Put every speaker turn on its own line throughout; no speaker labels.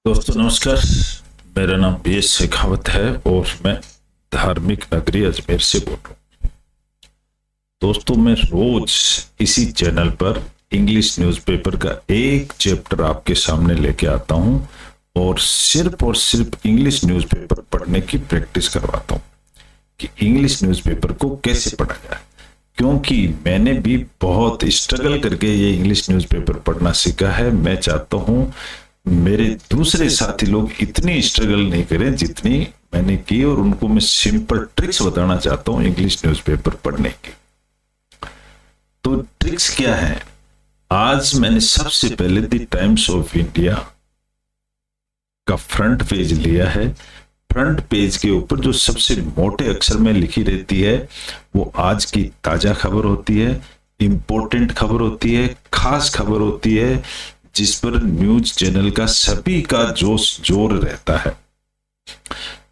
दोस्तों नमस्कार। मेरा नाम बी एस शेखावत है और मैं धार्मिक नगरी अजमेर से बोल रहा हूँ। दोस्तों मैं रोज इसी चैनल पर इंग्लिश न्यूज़पेपर का एक चैप्टर आपके सामने लेके आता हूँ और सिर्फ इंग्लिश न्यूज़पेपर पढ़ने की प्रैक्टिस करवाता हूँ कि इंग्लिश न्यूज़पेपर को कैसे पढ़ा जाए, क्योंकि मैंने भी बहुत स्ट्रगल करके ये इंग्लिश न्यूज़पेपर पढ़ना सीखा है। मैं चाहता हूँ मेरे दूसरे साथी लोग इतनी स्ट्रगल नहीं करें जितनी मैंने की, और उनको मैं सिंपल ट्रिक्स बताना चाहता हूँ इंग्लिश न्यूज़पेपर पढ़ने की। तो ट्रिक्स क्या है? आज मैंने सबसे पहले द टाइम्स ऑफ इंडिया का फ्रंट पेज लिया है। फ्रंट पेज के ऊपर जो सबसे मोटे अक्षर में लिखी रहती है वो आज की ताजा खबर होती है, इंपॉर्टेंट खबर होती है, खास खबर होती है, जिस पर न्यूज चैनल का सभी का जोश जोर रहता है।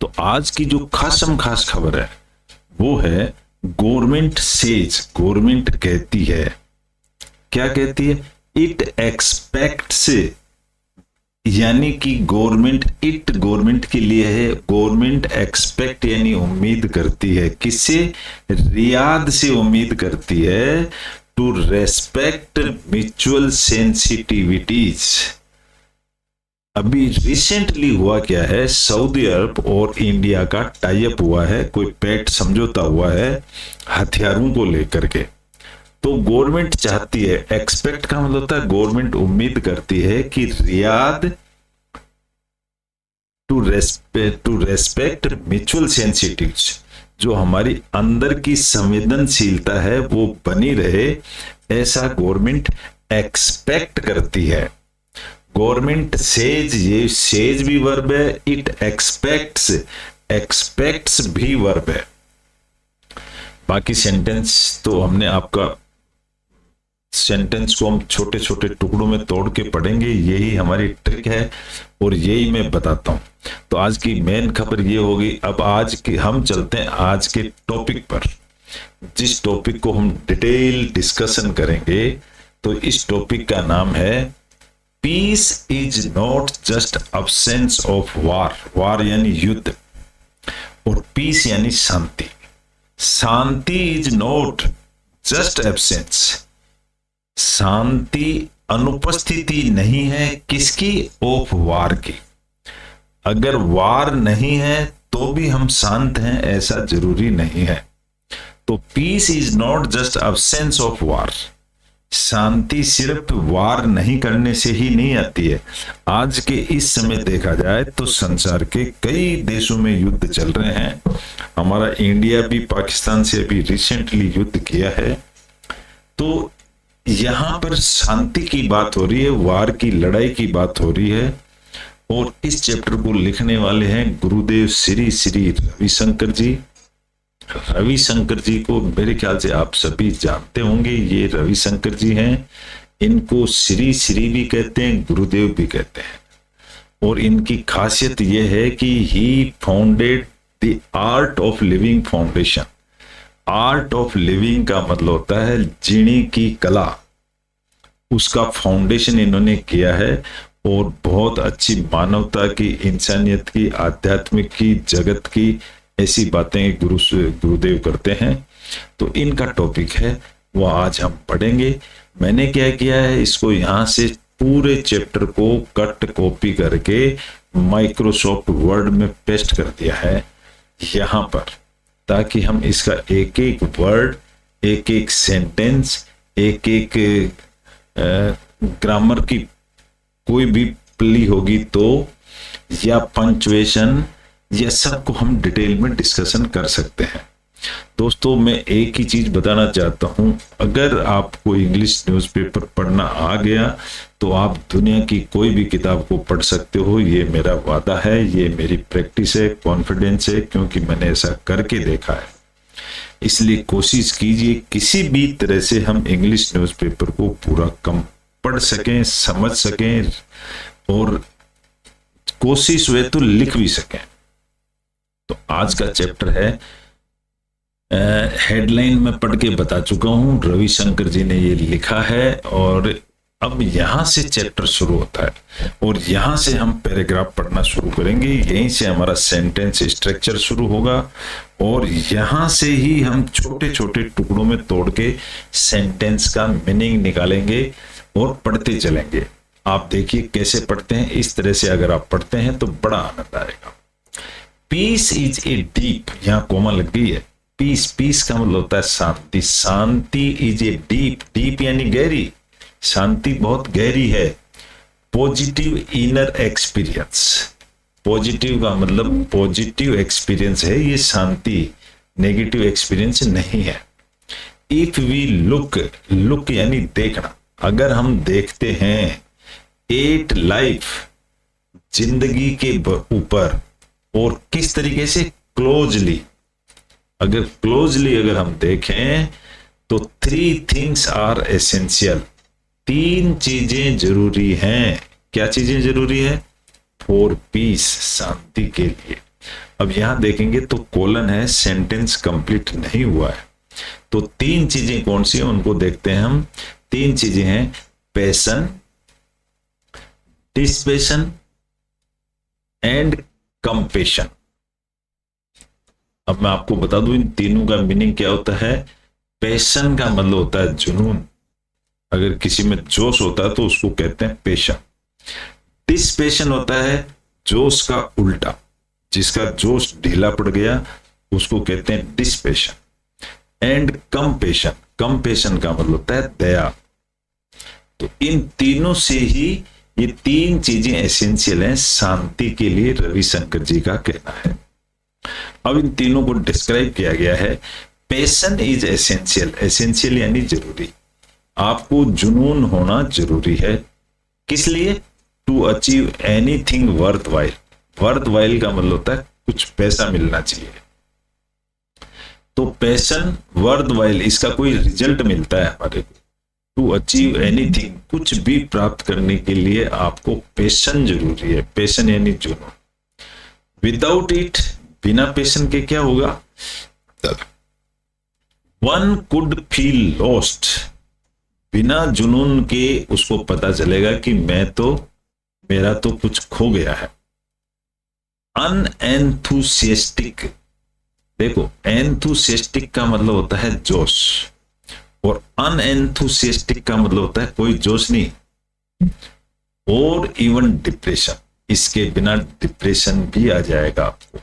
तो आज की जो खास खबर है वो है गवर्नमेंट सेज, गवर्नमेंट कहती है। क्या कहती है? इट एक्सपेक्ट्स, यानी कि गवर्नमेंट के लिए है। गवर्नमेंट एक्सपेक्ट यानी उम्मीद करती है। किससे? रियाद से उम्मीद करती है। To respect mutual sensitivities. अभी रिसेंटली हुआ क्या है, सऊदी अरब और इंडिया का टाई अप हुआ है, कोई पैक्ट समझौता हुआ है हथियारों को लेकर के। तो गवर्नमेंट चाहती है, एक्सपेक्ट का मतलब होता है गवर्नमेंट उम्मीद करती है कि रियाद टू रेस्पेक्ट म्यूचुअल सेंसिटिव्स, जो हमारी अंदर की संवेदनशीलता है वो बनी रहे, ऐसा गवर्नमेंट एक्सपेक्ट करती है। गवर्नमेंट सेज, ये सेज भी वर्ब है, इट एक्सपेक्ट्स, एक्सपेक्ट्स भी वर्ब है। बाकी सेंटेंस तो हमने आपका सेंटेंस को हम छोटे छोटे टुकड़ों में तोड़ के पढ़ेंगे, यही हमारी ट्रिक है और यही मैं बताता हूं। तो आज की मेन खबर ये होगी। अब आज की हम चलते हैं आज के टॉपिक पर, जिस टॉपिक को हम डिटेल डिस्कशन करेंगे। तो इस टॉपिक का नाम है peace is not just absence of war. War यानी युद्ध और पीस यानी शांति। शांति इज नॉट जस्ट एब्सेंस, शांति अनुपस्थिति नहीं है किसकी? ऑफ वार की। अगर वार नहीं है तो भी हम शांत हैं, ऐसा जरूरी नहीं है। तो peace is not just absence of war. शांति सिर्फ वार नहीं करने से ही नहीं आती है। आज के इस समय देखा जाए तो संसार के कई देशों में युद्ध चल रहे हैं। हमारा इंडिया भी पाकिस्तान से अभी रिसेंटली युद्ध किया है। तो यहां पर शांति की बात हो रही है, वार की लड़ाई की बात हो रही है। और इस चैप्टर को लिखने वाले हैं गुरुदेव श्री श्री रविशंकर जी। रविशंकर जी को मेरे ख्याल से आप सभी जानते होंगे, ये रविशंकर जी हैं। इनको श्री श्री भी कहते हैं, गुरुदेव भी कहते हैं। और इनकी खासियत यह है कि he founded the Art of Living Foundation. Art of Living का मतलब होता है जीने की कला, उसका फाउंडेशन इन्होंने किया है। और बहुत अच्छी मानवता की, इंसानियत की, आध्यात्मिक की, जगत की ऐसी बातें गुरुदेव करते हैं। तो इनका टॉपिक है वो आज हम पढ़ेंगे। मैंने क्या किया है, इसको यहां से पूरे चैप्टर को कट कॉपी करके माइक्रोसॉफ्ट वर्ड में पेस्ट कर दिया है यहां पर, ताकि हम इसका एक एक वर्ड, एक एक सेंटेंस, एक एक ग्रामर की कोई भी प्ली होगी तो, या पंक्चुएशन, ये सब को हम डिटेल में डिस्कशन कर सकते हैं। दोस्तों मैं एक ही चीज बताना चाहता हूं, अगर आपको इंग्लिश न्यूज़पेपर पढ़ना आ गया तो आप दुनिया की कोई भी किताब को पढ़ सकते हो। ये मेरा वादा है, ये मेरी प्रैक्टिस है, कॉन्फिडेंस है, क्योंकि मैंने ऐसा करके देखा है। इसलिए कोशिश कीजिए किसी भी तरह से हम इंग्लिश न्यूज़पेपर को पूरा कम पढ़ सकें, समझ सकें, और कोशिश हुए तो लिख भी सकें। तो आज का चैप्टर है, हेडलाइन में पढ़ के बता चुका हूं, रविशंकर जी ने ये लिखा है। और अब यहां से चैप्टर शुरू होता है और यहां से हम पैराग्राफ पढ़ना शुरू करेंगे, यहीं से हमारा सेंटेंस स्ट्रक्चर शुरू होगा और यहां से ही हम छोटे छोटे टुकड़ों में तोड़ के सेंटेंस का मीनिंग निकालेंगे और पढ़ते चलेंगे। आप देखिए कैसे पढ़ते हैं, इस तरह से अगर आप पढ़ते हैं तो बड़ा आनंद आएगा। पीस इज ए डीप, यहां कोमा लग गई है, पीस, पीस का मतलब होता है शांति, शांति इज ए डीप, डीप यानी गहरी, शांति बहुत गहरी है। पॉजिटिव इनर एक्सपीरियंस, पॉजिटिव का मतलब पॉजिटिव एक्सपीरियंस है ये शांति, नेगेटिव एक्सपीरियंस नहीं है। इफ वी लुक, लुक यानी देखना, अगर हम देखते हैं एट लाइफ, जिंदगी के ऊपर, और किस तरीके से, क्लोजली, अगर क्लोजली अगर हम देखें तो 3 थिंग्स आर एसेंशियल, 3 चीजें जरूरी हैं। क्या चीजें जरूरी है? फॉर पीस, शांति के लिए। अब यहां देखेंगे तो कोलन है, सेंटेंस कंप्लीट नहीं हुआ है, तो 3 चीजें कौन सी हैं उनको देखते हैं हम। 3 चीजें हैं, पैशन, डिस्पैशन एंड कंपैशन। अब मैं आपको बता दूं इन तीनों का मीनिंग क्या होता है। पैशन का मतलब होता है जुनून, अगर किसी में जोश होता है तो उसको कहते हैं पैशन। डिस्पैशन होता है जोश का उल्टा, जिसका जोश ढीला पड़ गया उसको कहते हैं डिस्पैशन। एंड कंपैशन, कंपैशन का मतलब होता है दया। तो इन तीनों से ही ये 3 चीजें एसेंशियल हैं शांति के लिए, रविशंकर जी का कहना है। अब इन तीनों को डिस्क्राइब किया गया है। पैशन इज एसेंशियल, एसेंशियल यानी जरूरी, आपको जुनून होना जरूरी है। किस लिए? To achieve anything worthwhile, worthwhile का मतलब होता है कुछ पैसा मिलना चाहिए, तो पैशन वर्थ वाइल, इसका कोई रिजल्ट मिलता है हमारे को। टू अचीव एनीथिंग, कुछ भी प्राप्त करने के लिए आपको पैशन जरूरी है, पैशन यानी जुनून। विदाउट इट, बिना पैशन के क्या होगा? वन कुड फील लॉस्ट, बिना जुनून के उसको पता चलेगा कि मेरा तो कुछ खो गया है। अनएंथुसियास्टिक, देखो एंथुसियास्टिक का मतलब होता है जोश, और अनएंथुसियास्टिक का मतलब होता है कोई जोश नहीं। और इवन डिप्रेशन, इसके बिना डिप्रेशन भी आ जाएगा आपको,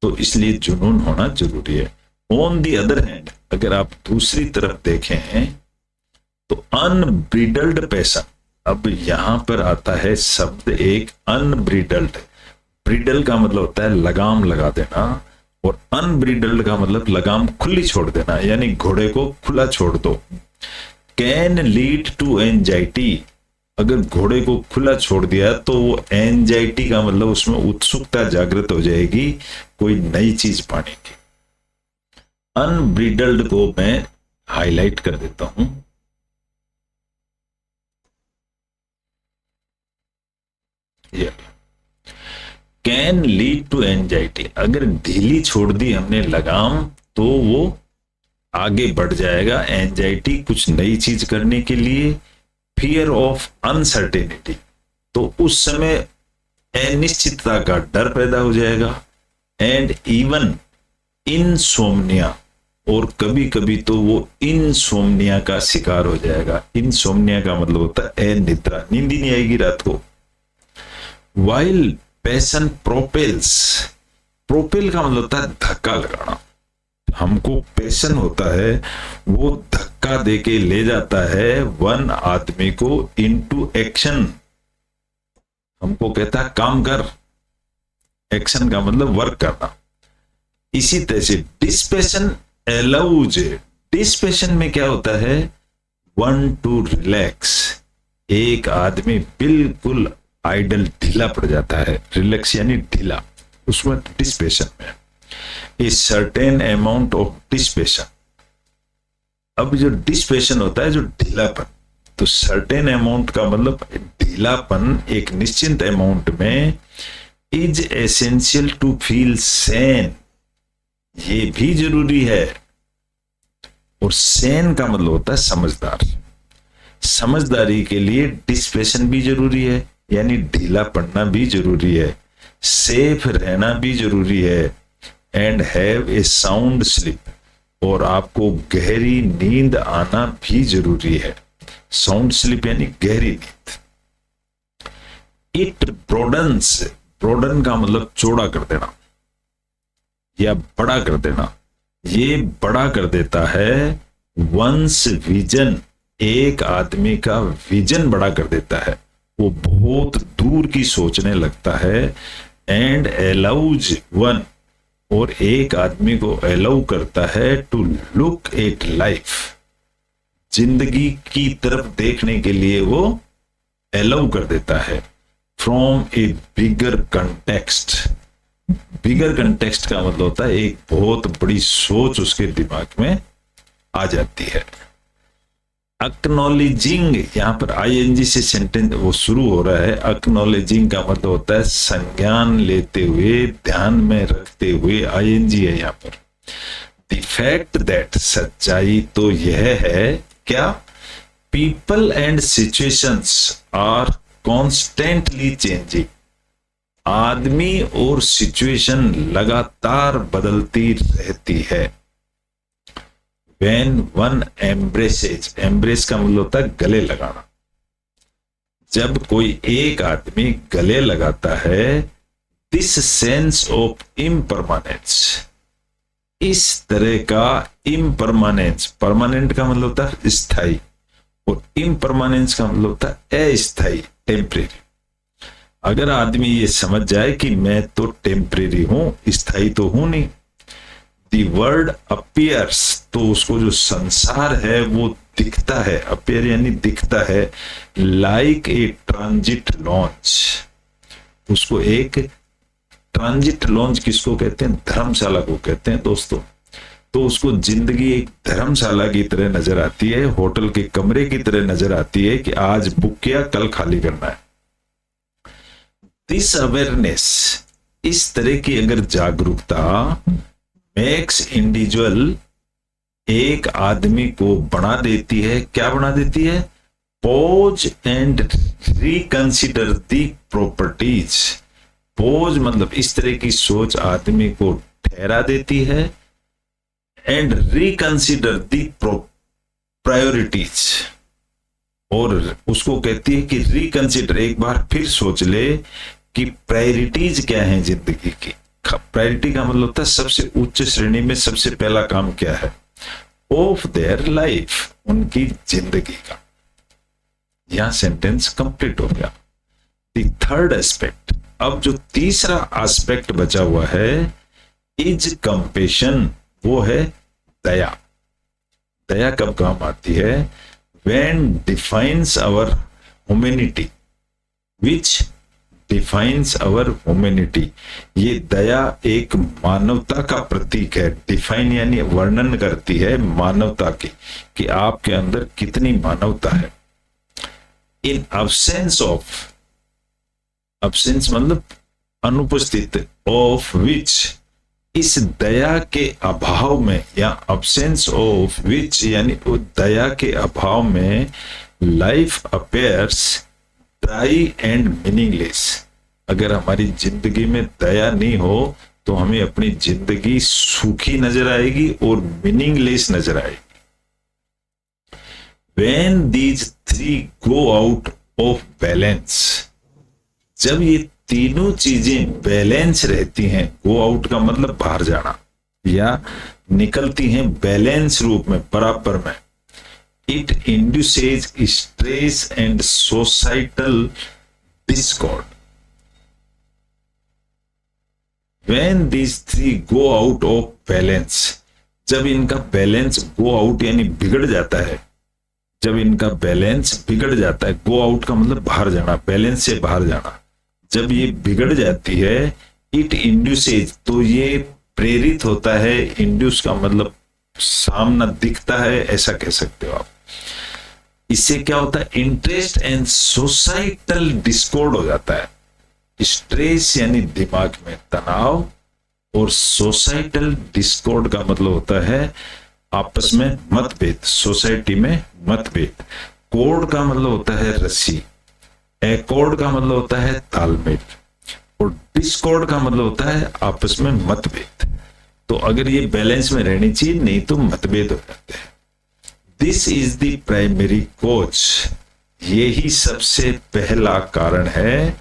तो इसलिए जुनून होना जरूरी है। ऑन दी अदर हैंड, अगर आप दूसरी तरफ देखें तो अनब्रिडल्ड पैशन, अब यहां पर आता है शब्द एक अनब्रिडल्ड, ब्रिडल का मतलब होता है लगाम लगा देना, और अनब्रिडल्ड का मतलब लगाम खुली छोड़ देना, यानी घोड़े को खुला छोड़ दो। कैन लीड टू एंजाइटी, अगर घोड़े को खुला छोड़ दिया तो वो एंजाइटी का मतलब उसमें उत्सुकता जागृत हो जाएगी कोई नई चीज पाने की। अनब्रिडल्ड को मैं हाईलाइट कर देता हूं। कैन लीड टू एंजाइटी, अगर ढीली छोड़ दी हमने लगाम तो वो आगे बढ़ जाएगा, एंजाइटी कुछ नई चीज करने के लिए। फियर ऑफ अनसर्टेनिटी, तो उस समय अनिश्चितता का डर पैदा हो जाएगा। एंड इवन इनसोम्निया, और कभी कभी तो वो इनसोम्निया का शिकार हो जाएगा। इनसोम्निया का मतलब होता है अनिद्रा, नींद ही नहीं आएगी रात को। वाइल पैशन प्रोपेल्स, प्रोपेल का मतलब होता है धक्का लगाना, हमको पैशन होता है वो धक्का देके ले जाता है वन आदमी को इनटू एक्शन, हमको कहता है काम कर, एक्शन का मतलब वर्क करना। इसी तरह से डिस्पैशन अलाउज, डिस्पैशन में क्या होता है? वन टू रिलैक्स, एक आदमी बिल्कुल आइडल ढीला पड़ जाता है, रिलैक्स यानी ढीला, उसमें डिस्पैशन में a certain amount of dispassion. अब जो डिस्पैशन होता है जो ढीलापन, तो सर्टेन अमाउंट का मतलब ढीलापन एक निश्चित अमाउंट में is essential to feel sane, ये भी जरूरी है। और सेन का मतलब होता है समझदार। समझदारी के लिए डिस्पेशन भी जरूरी है, यानी ढीला पड़ना भी जरूरी है, सेफ रहना भी जरूरी है, and have a sound sleep, और आपको गहरी नींद आना भी जरूरी है। साउंड स्लीप यानी गहरी नींद। इट ब्रोडन्स, ब्रोडन का मतलब चौड़ा कर देना या बड़ा कर देना, ये बड़ा कर देता है वंस विजन, एक आदमी का विजन बड़ा कर देता है, वो बहुत दूर की सोचने लगता है, एंड अलाउज वन, और एक आदमी को अलाउ करता है टू लुक एट लाइफ, जिंदगी की तरफ देखने के लिए वो अलाउ कर देता है, from A bigger context. Bigger context का मतलब होता है एक बहुत बड़ी सोच उसके दिमाग में आ जाती है। एक्नॉलेजिंग, यहां पर आईएनजी से सेंटेंस वो शुरू हो रहा है। एक्नॉलेजिंग का मतलब होता है संज्ञान लेते हुए, ध्यान में रखते हुए, आईएनजी है यहां पर। द फैक्ट दैट, सच्चाई तो यह है क्या, people and situations are constantly changing, आदमी और सिचुएशन लगातार बदलती रहती है। When one embraces, embrace का मतलब होता है गले लगाना, जब कोई एक आदमी गले लगाता है, this sense of impermanence, इस तरह का impermanence, permanent का मतलब होता है स्थायी, और impermanence का मतलब होता है अस्थायी, टेम्परेरी। अगर आदमी ये समझ जाए कि मैं तो टेम्परेरी हूं, स्थायी तो हूं नहीं, दी वर्ड अपीयर्स, तो उसको जो संसार है वो दिखता है, अपीयर यानी दिखता है, लाइक ए ट्रांजिट लॉन्च, उसको एक ट्रांजिट लॉन्च किसको कहते हैं, धर्मशाला को कहते हैं दोस्तों। तो उसको जिंदगी एक धर्मशाला की तरह नजर आती है, होटल के कमरे की तरह नजर आती है कि आज बुक किया कल खाली करना है। दिस अवेयरनेस, इस तरह की अगर जागरूकता मेक्स इंडिविजुअल, एक आदमी को बना देती है, क्या बना देती है, pause and reconsider the properties. Pause मतलब इस तरह की सोच आदमी को ठहरा देती है, एंड रिकंसिडर दी प्रायोरिटीज, और उसको कहती है कि रिकंसिडर, एक बार फिर सोच ले कि प्रायोरिटीज क्या है जिंदगी की। प्रायोरिटी का मतलब होता है सबसे उच्च श्रेणी में सबसे पहला काम क्या है, ऑफ देयर लाइफ, उनकी जिंदगी का। यहां सेंटेंस कंप्लीट हो गया। द थर्ड एस्पेक्ट, अब जो तीसरा एस्पेक्ट बचा हुआ है, इज कंपेशन, वो है दया। दया कब काम आती है, when defines our humanity, which defines our humanity. ये दया एक मानवता का प्रतीक है। डिफाइन यानी वर्णन करती है मानवता की, कि आपके अंदर कितनी मानवता है। इन अब्सेंस ऑफ, अब्सेंस मतलब अनुपस्थित, ऑफ विच, इस दया के अभाव में, या अब्सेंस ऑफ विच यानी दया के अभाव में, life appears dry and meaningless. अगर हमारी जिंदगी में दया नहीं हो तो हमें अपनी जिंदगी सूखी नजर आएगी और मीनिंगलेस नजर आएगी। When these three go out of balance, जब ये तीनों चीजें बैलेंस रहती हैं, गो आउट का मतलब बाहर जाना, या निकलती हैं बैलेंस रूप में, बराबर में, it induces stress and societal discord. When these three go out of balance, जब इनका बैलेंस go out यानी बिगड़ जाता है, जब इनका बैलेंस बिगड़ जाता है, go out का मतलब बाहर जाना, बैलेंस से बाहर जाना, जब ये बिगड़ जाती है, it induces, तो ये प्रेरित होता है, induce का मतलब सामना दिखता है, ऐसा कह सकते हो आप। इससे क्या होता है, इंटरेस्ट एंड सोसाइटल डिस्कॉर्ड हो जाता है। स्ट्रेस यानी दिमाग में तनाव, और सोसाइटल डिस्कॉर्ड का मतलब होता है आपस में मतभेद, सोसाइटी में मतभेद। कॉर्ड का मतलब होता है रस्सी, एकॉर्ड का मतलब होता है तालमेल, और डिस्कॉर्ड का मतलब होता है आपस में मतभेद। तो अगर ये बैलेंस में रहनी चाहिए, नहीं तो मतभेद हो जाते हैं। This is the primary cause, यही सबसे पहला कारण है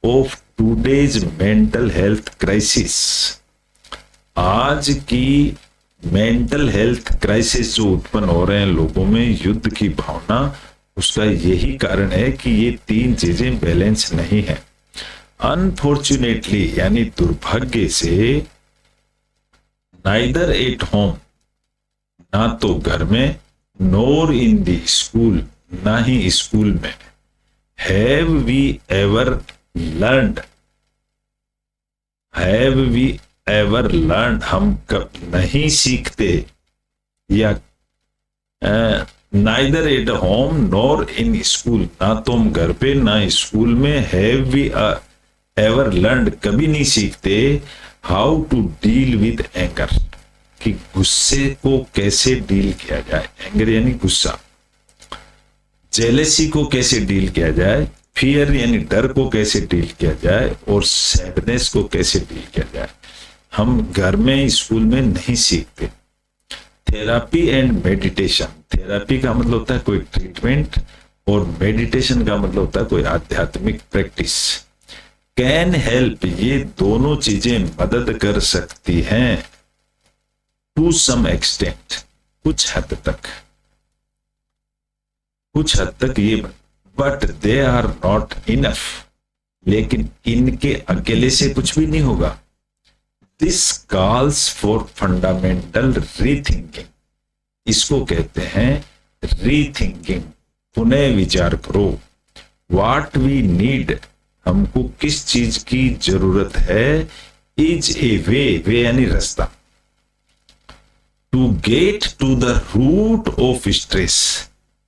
of today's mental health crisis. आज की मेंटल हेल्थ क्राइसिस जो उत्पन्न हो रहे हैं लोगों में, युद्ध की भावना, उसका यही कारण है कि ये तीन चीजें बैलेंस नहीं है। अनफॉर्चुनेटली यानी दुर्भाग्य से, नाइदर एट होम, ना तो घर में, नोर इन द स्कूल, ना ही स्कूल में, have we ever learned, have we ever learn, हम कब नहीं सीखते, या neither at home nor in school, ना तो हम घर पे ना स्कूल में, हैव वी एवर लर्न, कभी नहीं सीखते, how to deal with anger, कि गुस्से को कैसे डील किया जाए, एंगर यानी गुस्सा, जेलेसी को कैसे डील किया जाए, फियर यानी डर को कैसे डील किया जाए, और सैडनेस को कैसे डील किया जाए, हम घर में स्कूल में नहीं सीखते। थेरापी एंड मेडिटेशन, थेरापी का मतलब होता है कोई ट्रीटमेंट, और मेडिटेशन का मतलब होता है कोई आध्यात्मिक प्रैक्टिस, कैन हेल्प, ये दोनों चीजें मदद कर सकती हैं, टू सम एक्सटेंट, कुछ हद तक ये, but they are not enough, लेकिन इनके अकेले से कुछ भी नहीं होगा। This calls for fundamental rethinking, इसको कहते हैं रीथिंकिंग, पुनः विचार करो। व्हाट वी नीड, हमको किस चीज की जरूरत है, इज ए वे यानी रास्ता, to get to the root of stress,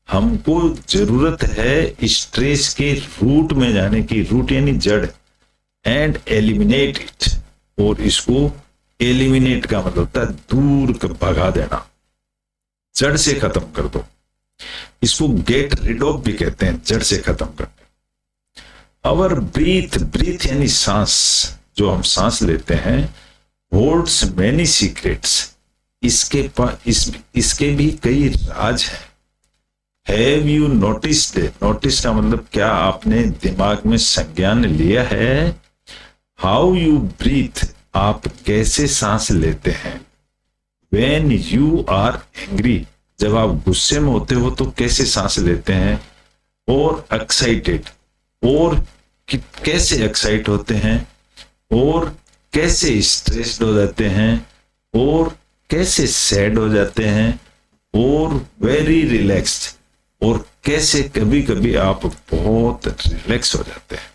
हमको जरूरत है स्ट्रेस के रूट में जाने की, रूट यानी जड़, एंड एलिमिनेट इट, और इसको एलिमिनेट का मतलब होता है दूर भगा देना, जड़ से खत्म कर दो, इसको गेट रिड ऑफ भी कहते हैं, जड़ से खत्म करना। अवर ब्रीथ यानी सांस, जो हम सांस लेते हैं, होल्ड्स मेनी सीक्रेट्स, इसके भी कई राज हैं। हैव यू नोटिस्ड, नोटिस का मतलब क्या आपने दिमाग में संज्ञान लिया है, हाउ यू ब्रीथ, आप कैसे सांस लेते हैं, व्हेन यू आर एंग्री, जब आप गुस्से में होते हो तो कैसे सांस लेते हैं, और एक्साइटेड, और कैसे एक्साइट होते हैं, और कैसे स्ट्रेस्ड हो जाते हैं, और कैसे सैड हो जाते हैं, और वेरी रिलैक्स्ड, और कैसे कभी कभी आप बहुत रिलैक्स हो जाते हैं।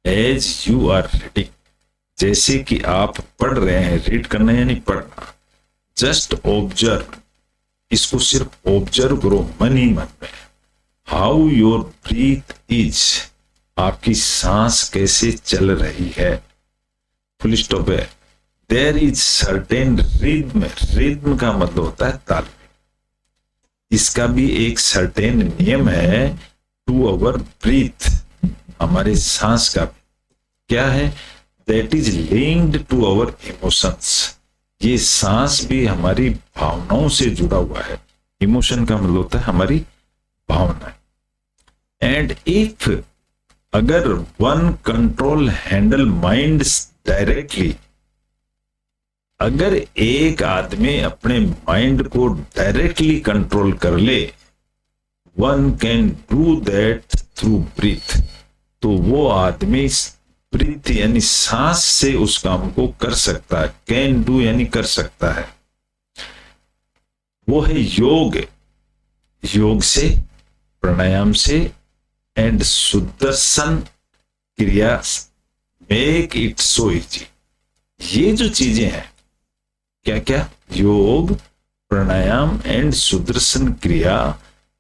एज यू आर रीडिंग, जैसे कि आप पढ़ रहे हैं, रीड करना यानी पढ़ना, जस्ट ऑब्जर्व, इसको सिर्फ ऑब्जर्व करो मन ही मन में, हाउ योर ब्रीथ इज, आपकी सांस कैसे चल रही है, फुल स्टॉप है। There is certain rhythm, rhythm का मतलब होता है तालमेल, इसका भी एक सर्टेन नियम है टू अवर ब्रीथ, हमारे सांस का क्या है, that is linked to our emotions, ये सांस भी हमारी भावनाओं से जुड़ा हुआ है, इमोशन का मतलब होता है हमारी भावना। एंड इफ, अगर one control handle mind directly, अगर एक आदमी अपने माइंड को डायरेक्टली कंट्रोल कर ले, one can do that through breath, तो वो आदमी ब्रीथ यानी सांस से उस काम को कर सकता है, कैन डू यानी कर सकता है, वो है योग, योग से, प्राणायाम से, एंड सुदर्शन क्रिया, मेक इट सो इजी, ये जो चीजें हैं, क्या क्या, योग, प्राणायाम एंड सुदर्शन क्रिया,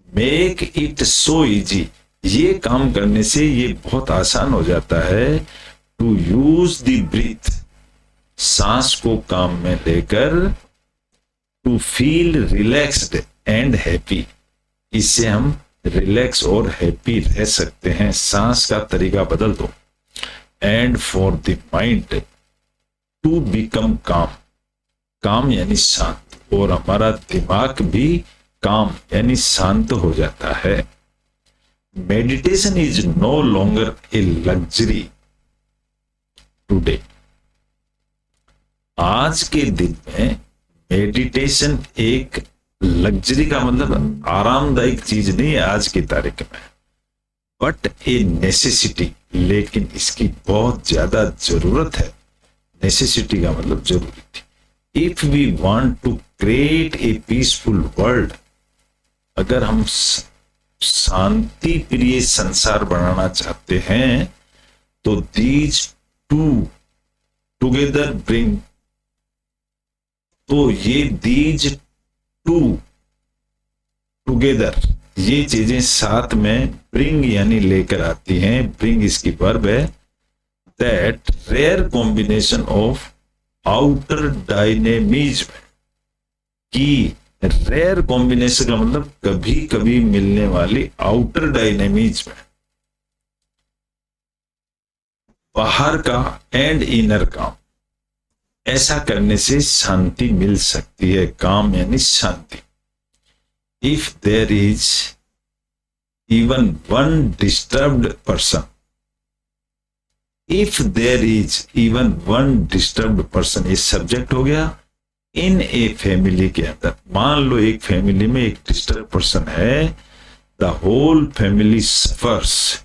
मेक इट सो इजी, ये काम करने से ये बहुत आसान हो जाता है, टू यूज द ब्रीथ, सांस को काम में लेकर, to feel relaxed and happy, इससे हम रिलैक्स और हैप्पी रह सकते हैं। सांस का तरीका बदल दो। And for the mind to become calm, calm यानी शांत, और हमारा दिमाग भी काम यानी शांत हो जाता है। Meditation is no longer a luxury today. आज के दिन में मेडिटेशन एक लग्जरी का मतलब आरामदायक चीज नहीं है आज की तारीख में, बट ए नेसेसिटी, लेकिन इसकी बहुत ज्यादा जरूरत है। नेसेसिटी का मतलब जरूरी थी। If we want to create a peaceful world, अगर हम शांति प्रिय संसार बनाना चाहते हैं तो दीज टू टुगेदर ब्रिंग, तो ये दीज टू टुगेदर, ये चीजें साथ में ब्रिंग यानी लेकर आती हैं। ब्रिंग इसकी वर्ब है। That rare combination of outer dynamism, की रेयर कॉम्बिनेशन का मतलब कभी कभी मिलने वाली आउटर डायनेमिज्म, बाहर का एंड इनर काम, ऐसा करने से शांति मिल सकती है। काम यानी शांति। If there is even one disturbed person, if there is even one disturbed person, ये सब्जेक्ट हो गया। इन ए फैमिली के अंदर, मान लो एक फैमिली में एक डिस्टर्ब पर्सन है, द होल फैमिली सफर्स,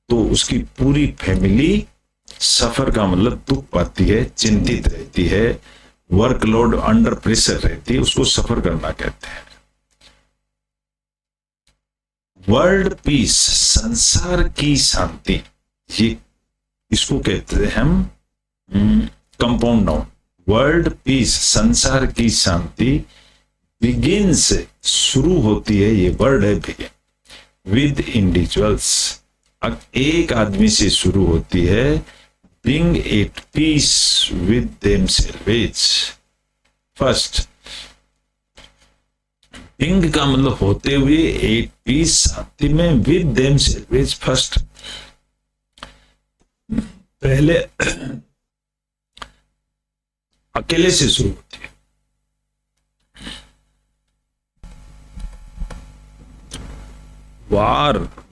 तो उसकी पूरी फैमिली, सफर का मतलब दुख पाती है, चिंतित रहती है, वर्कलोड अंडर प्रेशर रहती है, उसको सफर करना कहते हैं। वर्ल्ड पीस, संसार की शांति, ये इसको कहते हैं हम कंपाउंड नाउन। वर्ल्ड पीस, संसार की शांति, बिगिन से शुरू होती है, ये वर्ड है बिगिन, विद इंडिविजुअल्स, एक आदमी से शुरू होती है। Bring it peace with themselves first. Bring का मतलब होते हुए, एक पीस शांति में, with themselves first, पहले अकेले से शुरू होती है।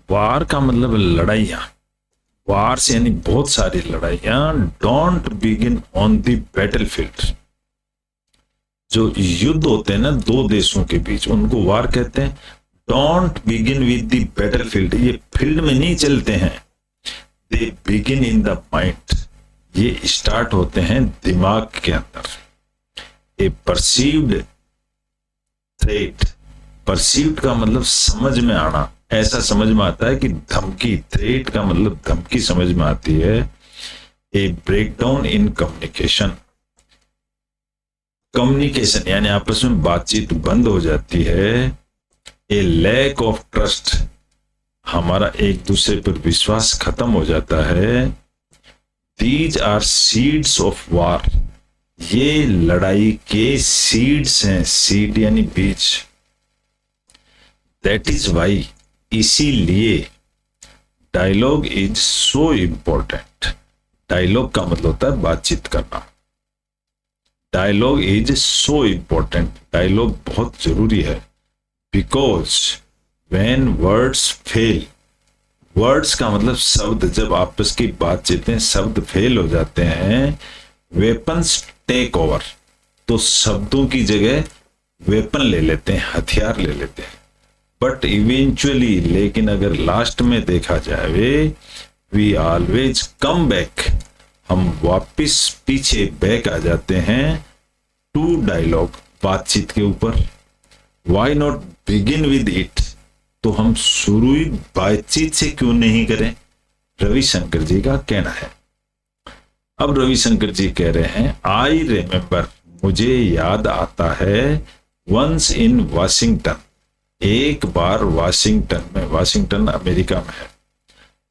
वार का मतलब लड़ाइयां, वार से यानी बहुत सारी लड़ाइयां। Don't begin on the battlefield, जो युद्ध होते हैं ना दो देशों के बीच, उनको वार कहते हैं। Don't begin with the battlefield, ये फील्ड में नहीं चलते हैं, they begin in the mind, ये स्टार्ट होते हैं दिमाग के अंदर। ए परसीव्ड थ्रेट, परसीव्ड का मतलब समझ में आना, ऐसा समझ में आता है कि धमकी, थ्रेट का मतलब धमकी समझ में आती है। ए ब्रेकडाउन इन कम्युनिकेशन, कम्युनिकेशन यानी आपस में बातचीत बंद हो जाती है। ए लैक ऑफ ट्रस्ट, हमारा एक दूसरे पर विश्वास खत्म हो जाता है। These are seeds of war, ये लड़ाई के सीड्स हैं, सीड यानी बीज। दैट इज वाई, इसीलिए dialogue is so important. Dialogue का मतलब होता है बातचीत करना। Dialogue is so important, dialogue बहुत जरूरी है। Because when words fail, words का मतलब शब्द, जब आपस की बातचीतें शब्द फेल हो जाते हैं, वेपन्स टेक ओवर, तो शब्दों की जगह वेपन ले लेते हैं, हथियार ले लेते हैं। बट इवेंचुअली, लेकिन अगर लास्ट में देखा जाए, वी ऑलवेज कम बैक, हम वापिस पीछे बैक आ जाते हैं टू डायलॉग, बातचीत के ऊपर। Why not begin with it, तो हम शुरू ही बातचीत से क्यों नहीं करें, रविशंकर जी का कहना है। अब रविशंकर जी कह रहे हैं, आई रिमेंबर, मुझे याद आता है, वंस इन वाशिंगटन, एक बार वाशिंगटन में, वाशिंगटन अमेरिका में है।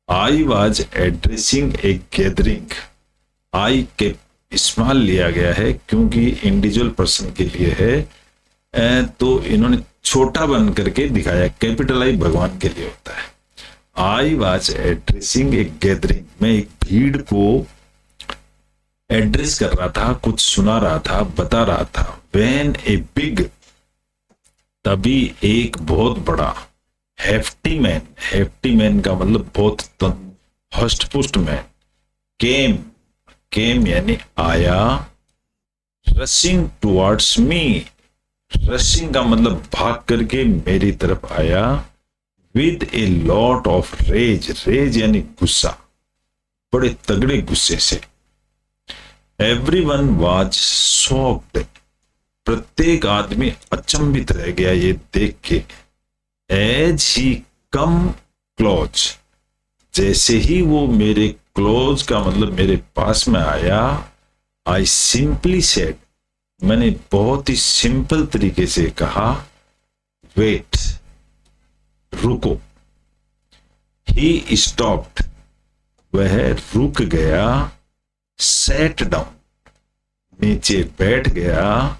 I was addressing a gathering, आई के इस्तेमाल लिया गया है क्योंकि इंडिविजुअल पर्सन के लिए है, तो इन्होंने छोटा बन करके दिखाया, कैपिटल आई भगवान के लिए होता है। I was addressing a gathering, मैं एक भीड़ को एड्रेस कर रहा था, कुछ सुना रहा था, बता रहा था। व्हेन ए बिग, तभी एक बहुत बड़ा, हेफ्टी मैन, हेफ्टी मैन का मतलब बहुत हष्ट पुष्ट मैन, केम, केम यानी आया, रशिंग टुवर्ड्स मी, रशिंग का मतलब भाग करके मेरी तरफ आया, with a lot of rage, rage यानी गुस्सा, बड़े तगड़े गुस्से से। एवरीवन वाज शॉक्ड, प्रत्येक आदमी अचंभित रह गया ये देख के। एज ही कम क्लोज, जैसे ही वो मेरे क्लोज का मतलब मेरे पास में आया, आई सिंपली सेड, मैंने बहुत ही सिंपल तरीके से कहा, वेट, रुको। ही स्टॉप्ड, वह रुक गया। सैट डाउन, नीचे बैठ गया।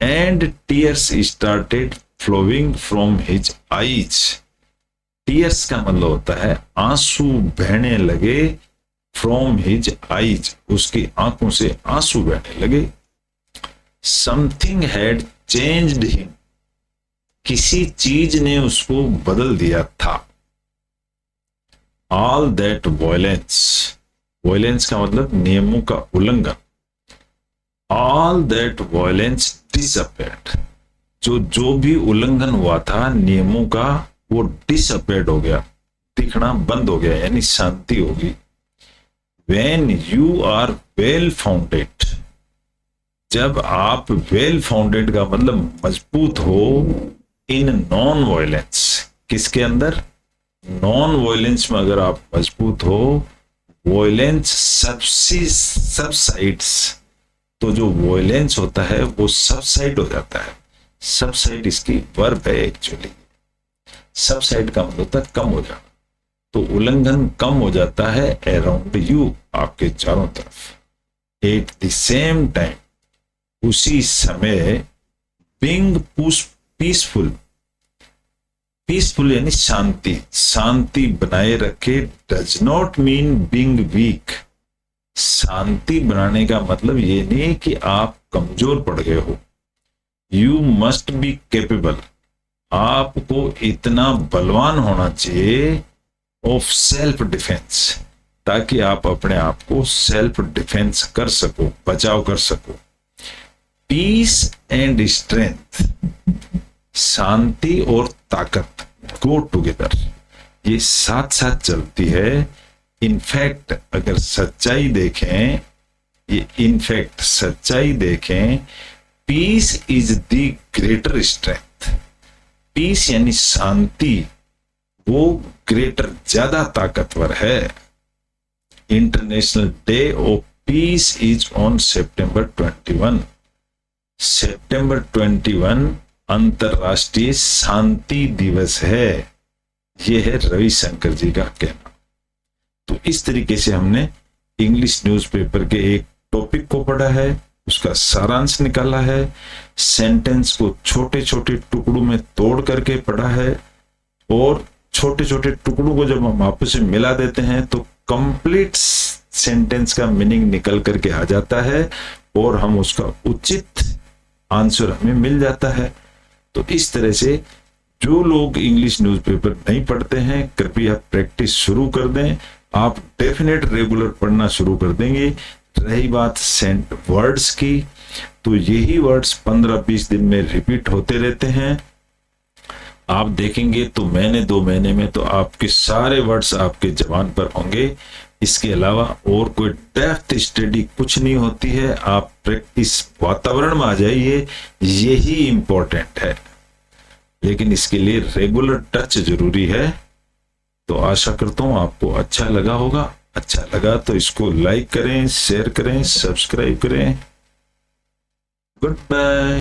And tears started flowing from his eyes, tears का मतलब होता है आंसू बहने लगे, फ्रॉम हिज आईज, उसकी आंखों से आंसू बहने लगे। समथिंग हैड चेंज्ड हिम, किसी चीज ने उसको बदल दिया था। ऑल दैट वायलेंस, वायलेंस का मतलब नियमों का उल्लंघन। ऑल दैट वायलेंस डिसअपेयर्ड, जो भी उल्लंघन हुआ था नियमों का, वो डिसअपेयर्ड हो गया, दिखना बंद हो गया, यानी शांति होगी। When you are well founded, जब आप वेल फाउंडेड का मतलब मजबूत हो, इन नॉन वायलेंस, किसके अंदर, नॉन वायलेंस में अगर आप मजबूत हो, वायलेंस सबसाइड्स, तो जो वायलेंस होता है वो सबसाइड हो जाता है। सबसाइड इसकी वर्ब है एक्चुअली, सबसाइड का मतलब होता है कम हो जाना, तो उल्लंघन कम हो जाता है अराउंड यू, आपके चारों तरफ। एट द सेम टाइम, उसी समय, बीइंग पीसफुल, पीसफुल यानी शांति, शांति बनाए रखे, does not mean being weak. शांति बनाने का मतलब ये नहीं कि आप कमजोर पड़ गए हो। यू मस्ट बी कैपेबल, आपको इतना बलवान होना चाहिए, ऑफ सेल्फ डिफेंस, ताकि आप अपने आप को सेल्फ डिफेंस कर सको, बचाव कर सको। पीस एंड स्ट्रेंथ, शांति और ताकत गो टुगेदर, ये साथ साथ चलती है। इनफैक्ट अगर सच्चाई देखें, ये इनफैक्ट सच्चाई देखें, peace is the greater strength, peace यानी शांति, वो ग्रेटर, ज्यादा ताकतवर है। International day of peace is on September 21, September 21 अंतरराष्ट्रीय शांति दिवस है, यह है रविशंकर जी का कहना। तो इस तरीके से हमने इंग्लिश न्यूज़पेपर के एक टॉपिक को पढ़ा है, उसका सारांश निकाला है, सेंटेंस को छोटे छोटे टुकड़ों में तोड़ करके पढ़ा है, और छोटे छोटे टुकड़ों को जब हम आपस में मिला देते हैं तो कंप्लीट सेंटेंस का मीनिंग निकल करके आ जाता है, और हम उसका उचित आंसर हमें मिल जाता है। तो इस तरह से जो लोग इंग्लिश न्यूज़पेपर नहीं पढ़ते हैं, कृपया प्रैक्टिस शुरू कर दें, आप डेफिनेट रेगुलर पढ़ना शुरू कर देंगे। रही बात सेंट वर्ड्स की, तो यही वर्ड्स 15-20 दिन में रिपीट होते रहते हैं। आप देखेंगे तो महीने 2 महीने में तो आपके सारे वर्ड्स आपके जबान पर होंगे। इसके अलावा और कोई डेप्थ स्टडी कुछ नहीं होती है। आप प्रैक्टिस वातावरण में आ जाइए, यही इंपॉर्टेंट है, लेकिन इसके लिए रेगुलर टच जरूरी है। तो आशा करता हूं आपको अच्छा लगा होगा। अच्छा लगा तो इसको लाइक करें, शेयर करें, सब्सक्राइब करें। Good bye.